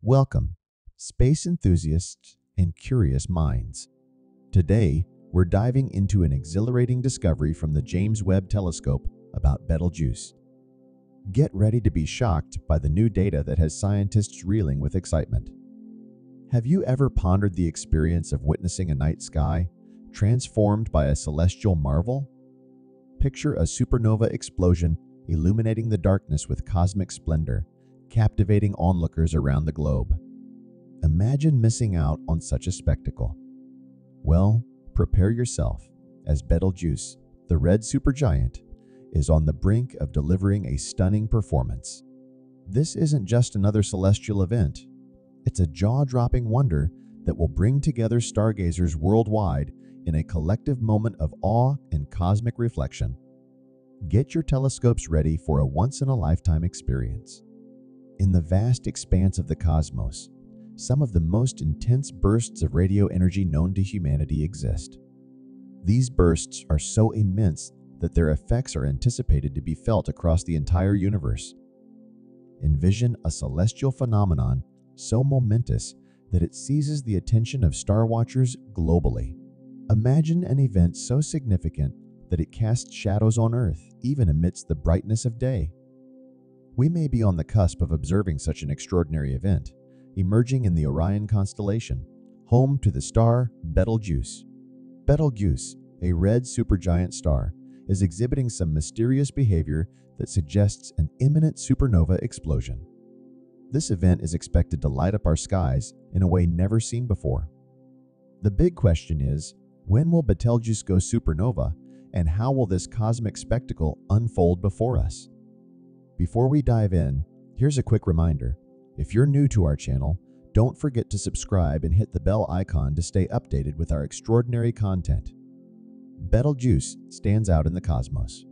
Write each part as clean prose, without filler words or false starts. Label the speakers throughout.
Speaker 1: Welcome, space enthusiasts and curious minds. Today, we're diving into an exhilarating discovery from the James Webb Telescope about Betelgeuse. Get ready to be shocked by the new data that has scientists reeling with excitement. Have you ever pondered the experience of witnessing a night sky transformed by a celestial marvel? Picture a supernova explosion illuminating the darkness with cosmic splendor, captivating onlookers around the globe. Imagine missing out on such a spectacle. Well, prepare yourself, as Betelgeuse, the red supergiant, is on the brink of delivering a stunning performance. This isn't just another celestial event. It's a jaw-dropping wonder that will bring together stargazers worldwide in a collective moment of awe and cosmic reflection. Get your telescopes ready for a once-in-a-lifetime experience. In the vast expanse of the cosmos, some of the most intense bursts of radio energy known to humanity exist. These bursts are so immense that their effects are anticipated to be felt across the entire universe. Envision a celestial phenomenon so momentous that it seizes the attention of star watchers globally. Imagine an event so significant that it casts shadows on Earth, even amidst the brightness of day. We may be on the cusp of observing such an extraordinary event, emerging in the Orion constellation, home to the star Betelgeuse. Betelgeuse, a red supergiant star, is exhibiting some mysterious behavior that suggests an imminent supernova explosion. This event is expected to light up our skies in a way never seen before. The big question is, when will Betelgeuse go supernova, and how will this cosmic spectacle unfold before us? Before we dive in, here's a quick reminder. If you're new to our channel, don't forget to subscribe and hit the bell icon to stay updated with our extraordinary content. Betelgeuse stands out in the cosmos.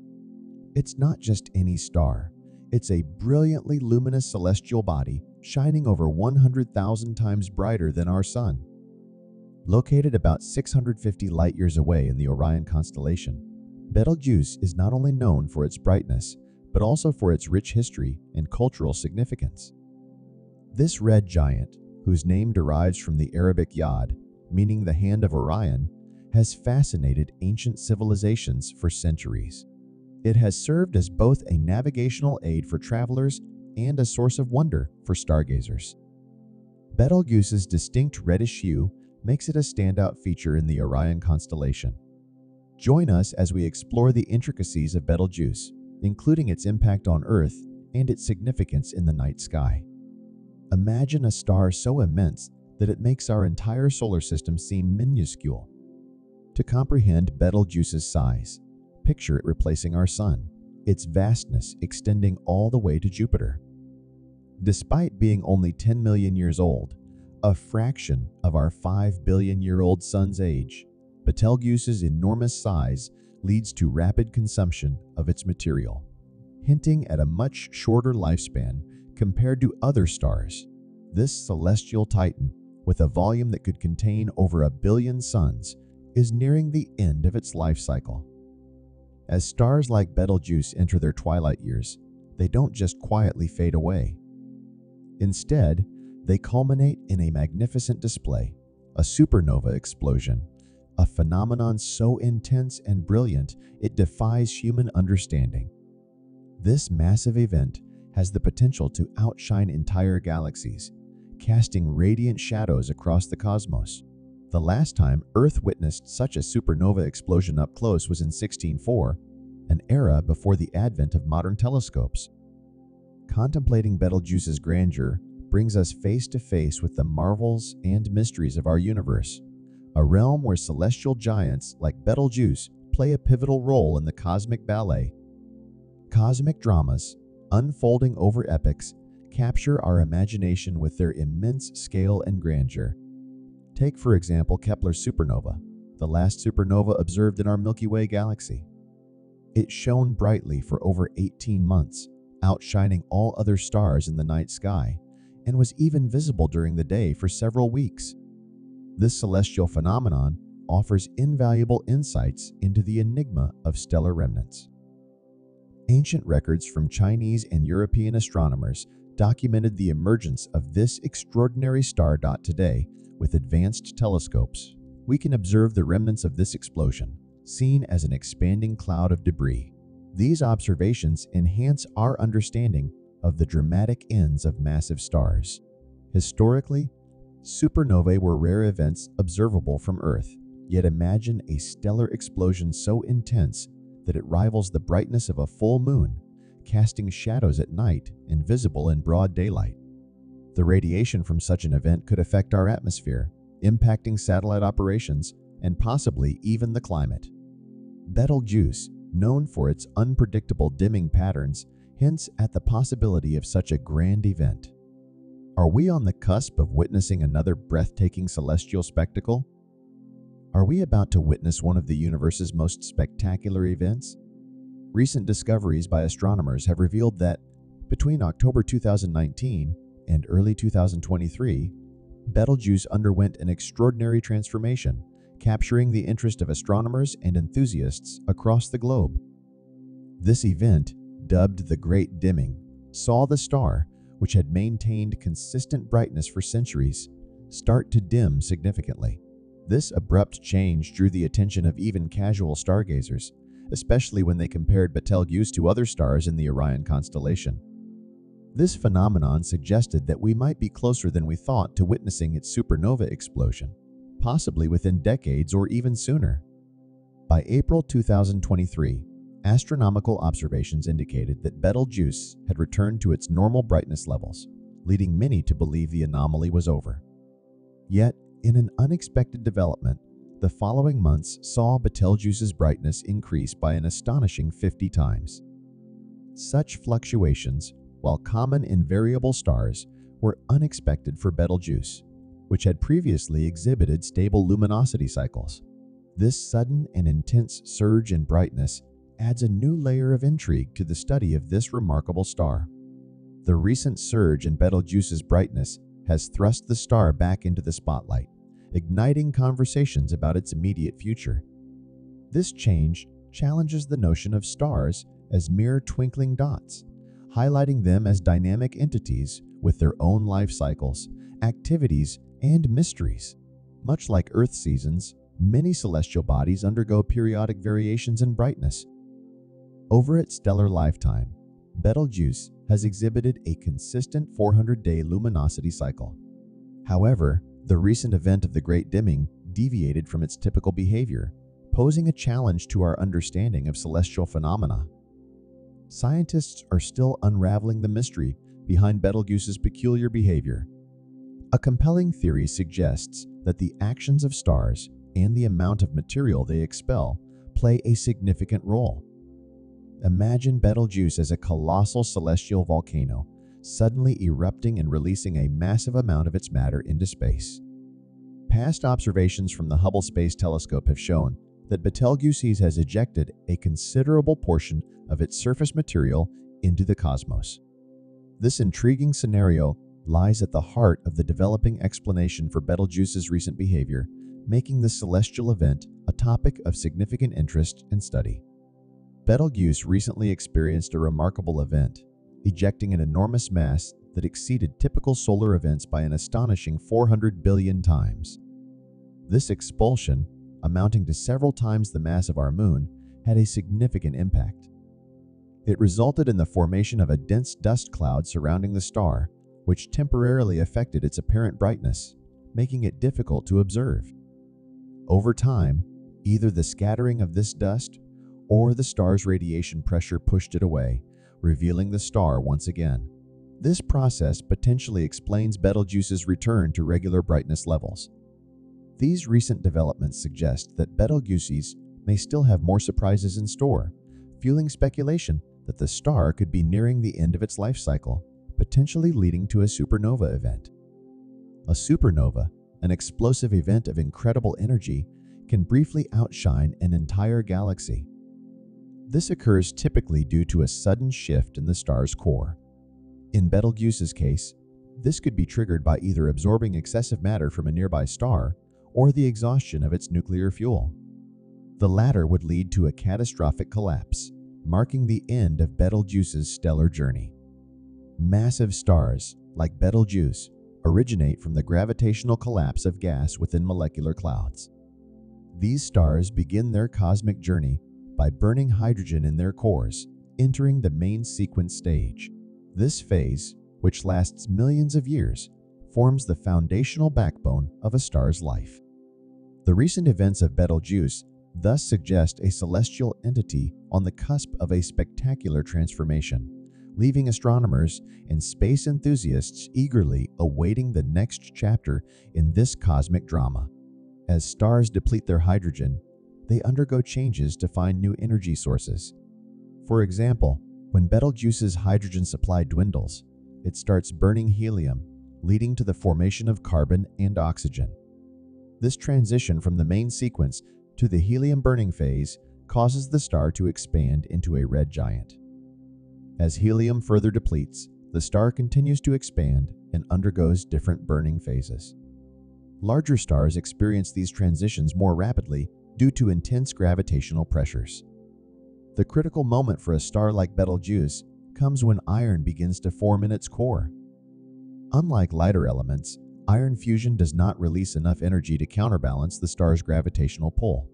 Speaker 1: It's not just any star. It's a brilliantly luminous celestial body shining over 100,000 times brighter than our Sun. Located about 650 light-years away in the Orion constellation, Betelgeuse is not only known for its brightness, but also for its rich history and cultural significance. This red giant, whose name derives from the Arabic yad, meaning the hand of Orion, has fascinated ancient civilizations for centuries. It has served as both a navigational aid for travelers and a source of wonder for stargazers. Betelgeuse's distinct reddish hue makes it a standout feature in the Orion constellation. Join us as we explore the intricacies of Betelgeuse, including its impact on Earth and its significance in the night sky. Imagine a star so immense that it makes our entire solar system seem minuscule. To comprehend Betelgeuse's size, picture it replacing our Sun, its vastness extending all the way to Jupiter. Despite being only 10 million years old, a fraction of our 5 billion-year-old Sun's age, Betelgeuse's enormous size leads to rapid consumption of its material, hinting at a much shorter lifespan compared to other stars. This celestial titan, with a volume that could contain over 1 billion suns, is nearing the end of its life cycle. As stars like Betelgeuse enter their twilight years, they don't just quietly fade away. Instead, they culminate in a magnificent display, a supernova explosion, a phenomenon so intense and brilliant it defies human understanding. This massive event has the potential to outshine entire galaxies, casting radiant shadows across the cosmos. The last time Earth witnessed such a supernova explosion up close was in 1604, an era before the advent of modern telescopes. Contemplating Betelgeuse's grandeur brings us face to face with the marvels and mysteries of our universe, a realm where celestial giants like Betelgeuse play a pivotal role in the cosmic ballet. Cosmic dramas, unfolding over epochs, capture our imagination with their immense scale and grandeur. Take, for example, Kepler's supernova, the last supernova observed in our Milky Way galaxy. It shone brightly for over 18 months, outshining all other stars in the night sky, and was even visible during the day for several weeks. This celestial phenomenon offers invaluable insights into the enigma of stellar remnants. Ancient records from Chinese and European astronomers documented the emergence of this extraordinary star. Today, with advanced telescopes, we can observe the remnants of this explosion, seen as an expanding cloud of debris. These observations enhance our understanding of the dramatic ends of massive stars. Historically, supernovae were rare events observable from Earth, yet imagine a stellar explosion so intense that it rivals the brightness of a full moon, casting shadows at night and visible in broad daylight. The radiation from such an event could affect our atmosphere, impacting satellite operations and possibly even the climate. Betelgeuse, known for its unpredictable dimming patterns, hints at the possibility of such a grand event. Are we on the cusp of witnessing another breathtaking celestial spectacle? Are we about to witness one of the universe's most spectacular events? Recent discoveries by astronomers have revealed that, between October 2019 and early 2023, Betelgeuse underwent an extraordinary transformation, capturing the interest of astronomers and enthusiasts across the globe. This event, dubbed the Great Dimming, saw the star, which had maintained consistent brightness for centuries, start to dim significantly. This abrupt change drew the attention of even casual stargazers, especially when they compared Betelgeuse to other stars in the Orion constellation. This phenomenon suggested that we might be closer than we thought to witnessing its supernova explosion, possibly within decades or even sooner. By April 2023, astronomical observations indicated that Betelgeuse had returned to its normal brightness levels, leading many to believe the anomaly was over. Yet, in an unexpected development, the following months saw Betelgeuse's brightness increase by an astonishing 50 times. Such fluctuations, while common in variable stars, were unexpected for Betelgeuse, which had previously exhibited stable luminosity cycles. This sudden and intense surge in brightness adds a new layer of intrigue to the study of this remarkable star. The recent surge in Betelgeuse's brightness has thrust the star back into the spotlight, igniting conversations about its immediate future. This change challenges the notion of stars as mere twinkling dots, highlighting them as dynamic entities with their own life cycles, activities, and mysteries. Much like Earth seasons, many celestial bodies undergo periodic variations in brightness. Over its stellar lifetime, Betelgeuse has exhibited a consistent 400-day luminosity cycle. However, the recent event of the Great Dimming deviated from its typical behavior, posing a challenge to our understanding of celestial phenomena. Scientists are still unraveling the mystery behind Betelgeuse's peculiar behavior. A compelling theory suggests that the actions of stars and the amount of material they expel play a significant role. Imagine Betelgeuse as a colossal celestial volcano, suddenly erupting and releasing a massive amount of its matter into space. Past observations from the Hubble Space Telescope have shown that Betelgeuse has ejected a considerable portion of its surface material into the cosmos. This intriguing scenario lies at the heart of the developing explanation for Betelgeuse's recent behavior, making this celestial event a topic of significant interest and study. Betelgeuse recently experienced a remarkable event, ejecting an enormous mass that exceeded typical solar events by an astonishing 400 billion times. This expulsion, amounting to several times the mass of our Moon, had a significant impact. It resulted in the formation of a dense dust cloud surrounding the star, which temporarily affected its apparent brightness, making it difficult to observe. Over time, either the scattering of this dust or the star's radiation pressure pushed it away, revealing the star once again. This process potentially explains Betelgeuse's return to regular brightness levels. These recent developments suggest that Betelgeuse may still have more surprises in store, fueling speculation that the star could be nearing the end of its life cycle, potentially leading to a supernova event. A supernova, an explosive event of incredible energy, can briefly outshine an entire galaxy. This occurs typically due to a sudden shift in the star's core. In Betelgeuse's case, this could be triggered by either absorbing excessive matter from a nearby star or the exhaustion of its nuclear fuel. The latter would lead to a catastrophic collapse, marking the end of Betelgeuse's stellar journey. Massive stars, like Betelgeuse, originate from the gravitational collapse of gas within molecular clouds. These stars begin their cosmic journey by burning hydrogen in their cores, entering the main sequence stage. This phase, which lasts millions of years, forms the foundational backbone of a star's life. The recent events of Betelgeuse thus suggest a celestial entity on the cusp of a spectacular transformation, leaving astronomers and space enthusiasts eagerly awaiting the next chapter in this cosmic drama. As stars deplete their hydrogen, they undergo changes to find new energy sources. For example, when Betelgeuse's hydrogen supply dwindles, it starts burning helium, leading to the formation of carbon and oxygen. This transition from the main sequence to the helium-burning phase causes the star to expand into a red giant. As helium further depletes, the star continues to expand and undergoes different burning phases. Larger stars experience these transitions more rapidly due to intense gravitational pressures. The critical moment for a star like Betelgeuse comes when iron begins to form in its core. Unlike lighter elements, iron fusion does not release enough energy to counterbalance the star's gravitational pull.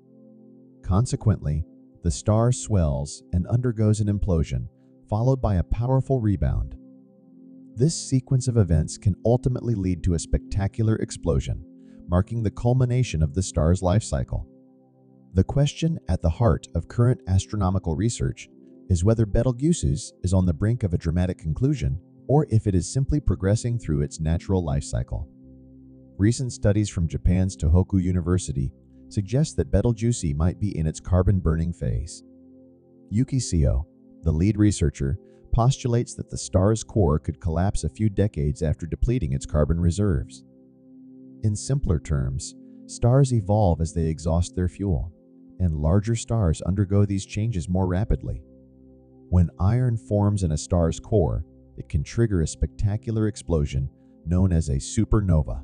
Speaker 1: Consequently, the star swells and undergoes an implosion, followed by a powerful rebound. This sequence of events can ultimately lead to a spectacular explosion, marking the culmination of the star's life cycle. The question at the heart of current astronomical research is whether Betelgeuse is on the brink of a dramatic conclusion or if it is simply progressing through its natural life cycle. Recent studies from Japan's Tohoku University suggest that Betelgeuse might be in its carbon-burning phase. Yuki Seo, the lead researcher, postulates that the star's core could collapse a few decades after depleting its carbon reserves. In simpler terms, stars evolve as they exhaust their fuel, and larger stars undergo these changes more rapidly. When iron forms in a star's core, it can trigger a spectacular explosion known as a supernova.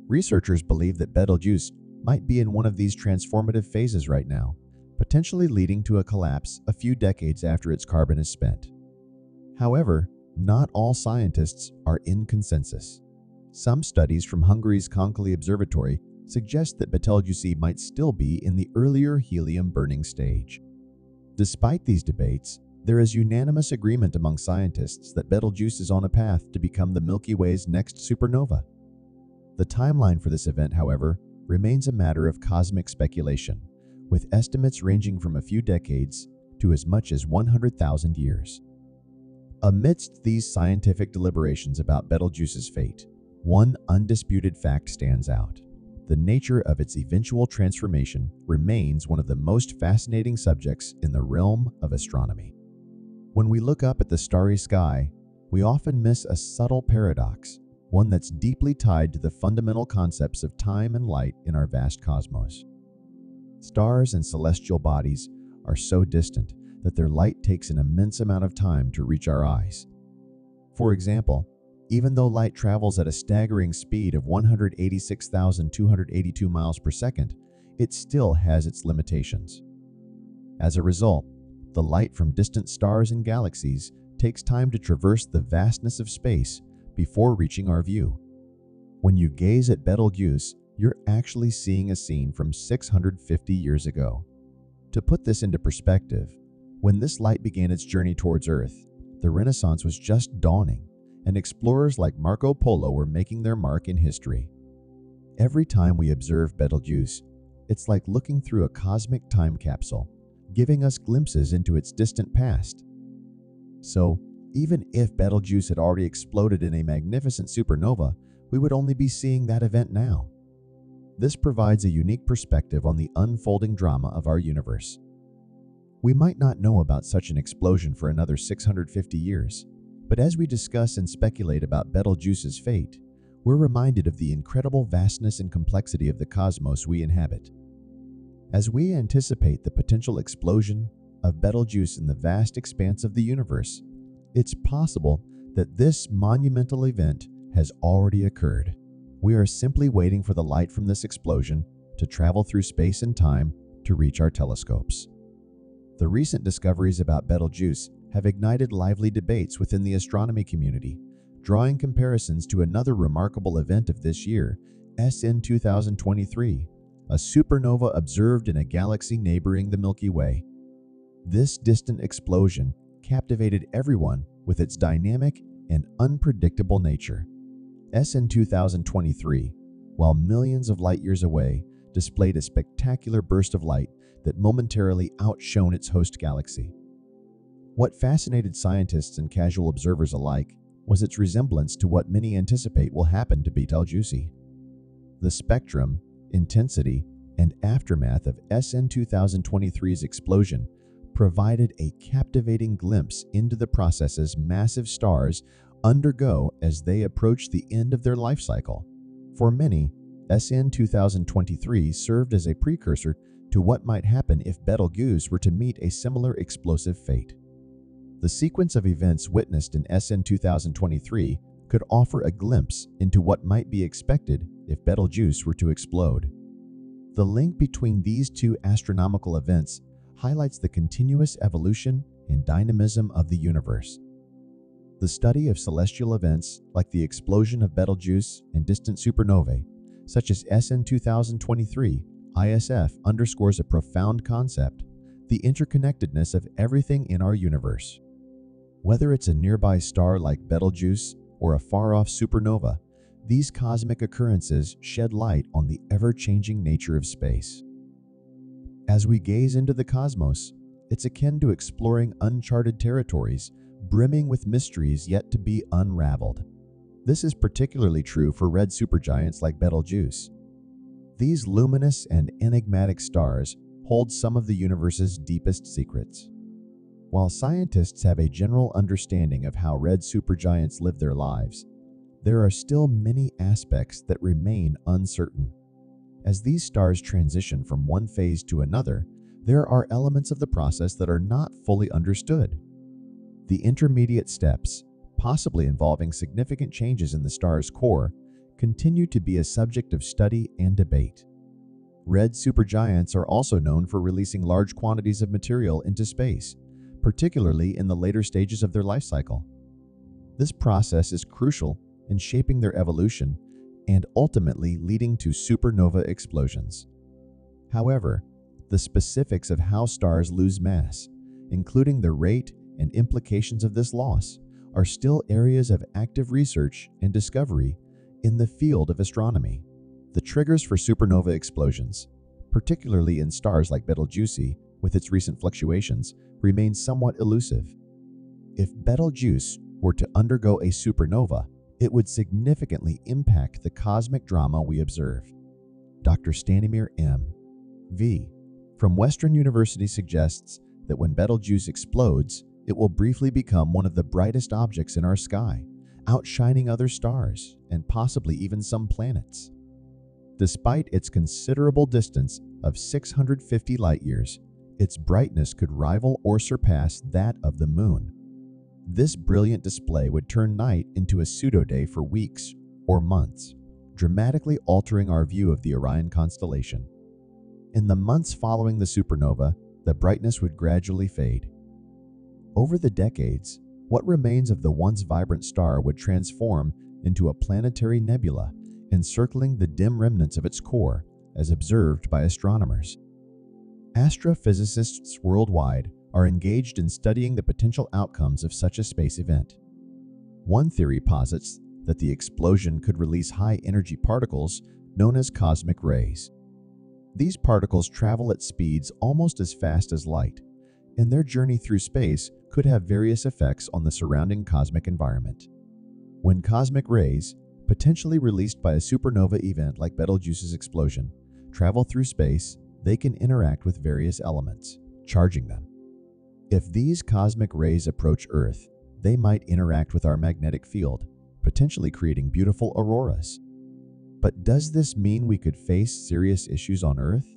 Speaker 1: Researchers believe that Betelgeuse might be in one of these transformative phases right now, potentially leading to a collapse a few decades after its carbon is spent. However, not all scientists are in consensus. Some studies from Hungary's Konkoly Observatory suggest that Betelgeuse might still be in the earlier helium-burning stage. Despite these debates, there is unanimous agreement among scientists that Betelgeuse is on a path to become the Milky Way's next supernova. The timeline for this event, however, remains a matter of cosmic speculation, with estimates ranging from a few decades to as much as 100,000 years. Amidst these scientific deliberations about Betelgeuse's fate, one undisputed fact stands out. The nature of its eventual transformation remains one of the most fascinating subjects in the realm of astronomy. When we look up at the starry sky, we often miss a subtle paradox, one that's deeply tied to the fundamental concepts of time and light in our vast cosmos. Stars and celestial bodies are so distant that their light takes an immense amount of time to reach our eyes. For example, even though light travels at a staggering speed of 186,282 miles per second, it still has its limitations. As a result, the light from distant stars and galaxies takes time to traverse the vastness of space before reaching our view. When you gaze at Betelgeuse, you're actually seeing a scene from 650 years ago. To put this into perspective, when this light began its journey towards Earth, the Renaissance was just dawning, and explorers like Marco Polo were making their mark in history. Every time we observe Betelgeuse, it's like looking through a cosmic time capsule, giving us glimpses into its distant past. So, even if Betelgeuse had already exploded in a magnificent supernova, we would only be seeing that event now. This provides a unique perspective on the unfolding drama of our universe. We might not know about such an explosion for another 650 years, but as we discuss and speculate about Betelgeuse's fate, we're reminded of the incredible vastness and complexity of the cosmos we inhabit. As we anticipate the potential explosion of Betelgeuse in the vast expanse of the universe, it's possible that this monumental event has already occurred. We are simply waiting for the light from this explosion to travel through space and time to reach our telescopes. The recent discoveries about Betelgeuse have ignited lively debates within the astronomy community, drawing comparisons to another remarkable event of this year, SN 2023, a supernova observed in a galaxy neighboring the Milky Way. This distant explosion captivated everyone with its dynamic and unpredictable nature. SN 2023, while millions of light-years away, displayed a spectacular burst of light that momentarily outshone its host galaxy. What fascinated scientists and casual observers alike was its resemblance to what many anticipate will happen to Betelgeuse. The spectrum, intensity, and aftermath of SN 2023's explosion provided a captivating glimpse into the processes massive stars undergo as they approach the end of their life cycle. For many, SN 2023 served as a precursor to what might happen if Betelgeuse were to meet a similar explosive fate. The sequence of events witnessed in SN 2023 could offer a glimpse into what might be expected if Betelgeuse were to explode. The link between these two astronomical events highlights the continuous evolution and dynamism of the universe. The study of celestial events like the explosion of Betelgeuse and distant supernovae, such as SN 2023, ISF underscores a profound concept: the interconnectedness of everything in our universe. Whether it's a nearby star like Betelgeuse or a far-off supernova, these cosmic occurrences shed light on the ever-changing nature of space. As we gaze into the cosmos, it's akin to exploring uncharted territories, brimming with mysteries yet to be unraveled. This is particularly true for red supergiants like Betelgeuse. These luminous and enigmatic stars hold some of the universe's deepest secrets. While scientists have a general understanding of how red supergiants live their lives, there are still many aspects that remain uncertain. As these stars transition from one phase to another, there are elements of the process that are not fully understood. The intermediate steps, possibly involving significant changes in the star's core, continue to be a subject of study and debate. Red supergiants are also known for releasing large quantities of material into space, particularly in the later stages of their life cycle. This process is crucial in shaping their evolution and ultimately leading to supernova explosions. However, the specifics of how stars lose mass, including the rate and implications of this loss, are still areas of active research and discovery in the field of astronomy. The triggers for supernova explosions, particularly in stars like Betelgeuse with its recent fluctuations, remain somewhat elusive. If Betelgeuse were to undergo a supernova, it would significantly impact the cosmic drama we observe. Dr. Stanimir M.V. from Western University suggests that when Betelgeuse explodes, it will briefly become one of the brightest objects in our sky, outshining other stars and possibly even some planets. Despite its considerable distance of 650 light-years, its brightness could rival or surpass that of the Moon. This brilliant display would turn night into a pseudo-day for weeks or months, dramatically altering our view of the Orion constellation. In the months following the supernova, the brightness would gradually fade. Over the decades, what remains of the once vibrant star would transform into a planetary nebula, encircling the dim remnants of its core, as observed by astronomers. Astrophysicists worldwide are engaged in studying the potential outcomes of such a space event. One theory posits that the explosion could release high-energy particles known as cosmic rays. These particles travel at speeds almost as fast as light, and their journey through space could have various effects on the surrounding cosmic environment. When cosmic rays, potentially released by a supernova event like Betelgeuse's explosion, travel through space, they can interact with various elements, charging them. If these cosmic rays approach Earth, they might interact with our magnetic field, potentially creating beautiful auroras. But does this mean we could face serious issues on Earth?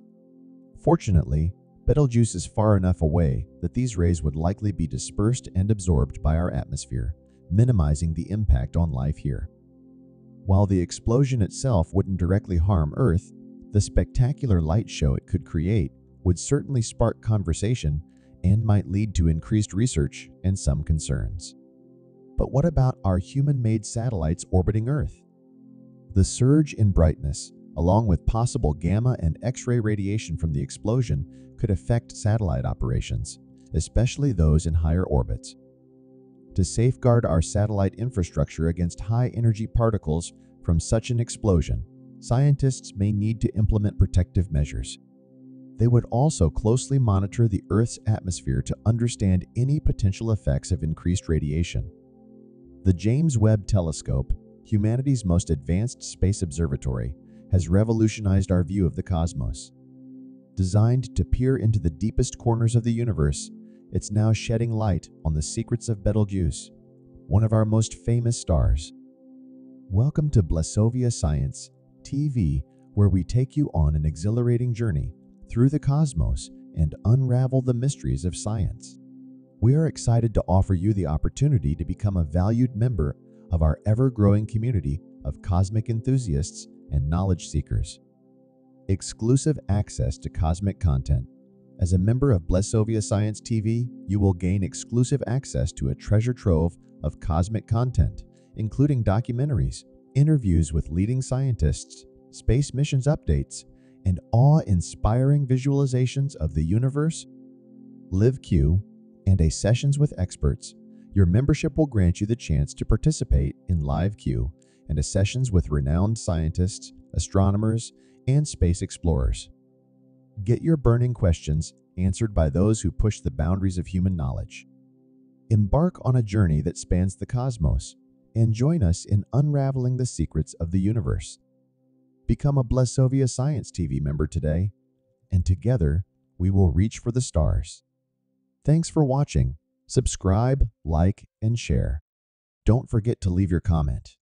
Speaker 1: Fortunately, Betelgeuse is far enough away that these rays would likely be dispersed and absorbed by our atmosphere, minimizing the impact on life here. While the explosion itself wouldn't directly harm Earth, the spectacular light show it could create would certainly spark conversation and might lead to increased research and some concerns. But what about our human-made satellites orbiting Earth? The surge in brightness, along with possible gamma and X-ray radiation from the explosion, could affect satellite operations, especially those in higher orbits. To safeguard our satellite infrastructure against high-energy particles from such an explosion, scientists may need to implement protective measures. They would also closely monitor the Earth's atmosphere to understand any potential effects of increased radiation. The James Webb Telescope, humanity's most advanced space observatory, has revolutionized our view of the cosmos. Designed to peer into the deepest corners of the universe, it's now shedding light on the secrets of Betelgeuse, one of our most famous stars. Welcome to Blessovia Science TV, where we take you on an exhilarating journey through the cosmos and unravel the mysteries of science. We are excited to offer you the opportunity to become a valued member of our ever-growing community of cosmic enthusiasts and knowledge seekers. Exclusive access to cosmic content. As a member of Blessovia Science TV, you will gain exclusive access to a treasure trove of cosmic content, including documentaries, interviews with leading scientists, space missions updates, and awe-inspiring visualizations of the universe. Live Q and a sessions with experts. Your membership will grant you the chance to participate in Live Q and a sessions with renowned scientists, astronomers, and space explorers. Get your burning questions answered by those who push the boundaries of human knowledge. Embark on a journey that spans the cosmos and join us in unraveling the secrets of the universe. Become a Blessovia Science TV member today, and together we will reach for the stars. Thanks for watching. Subscribe, like, and share. Don't forget to leave your comment.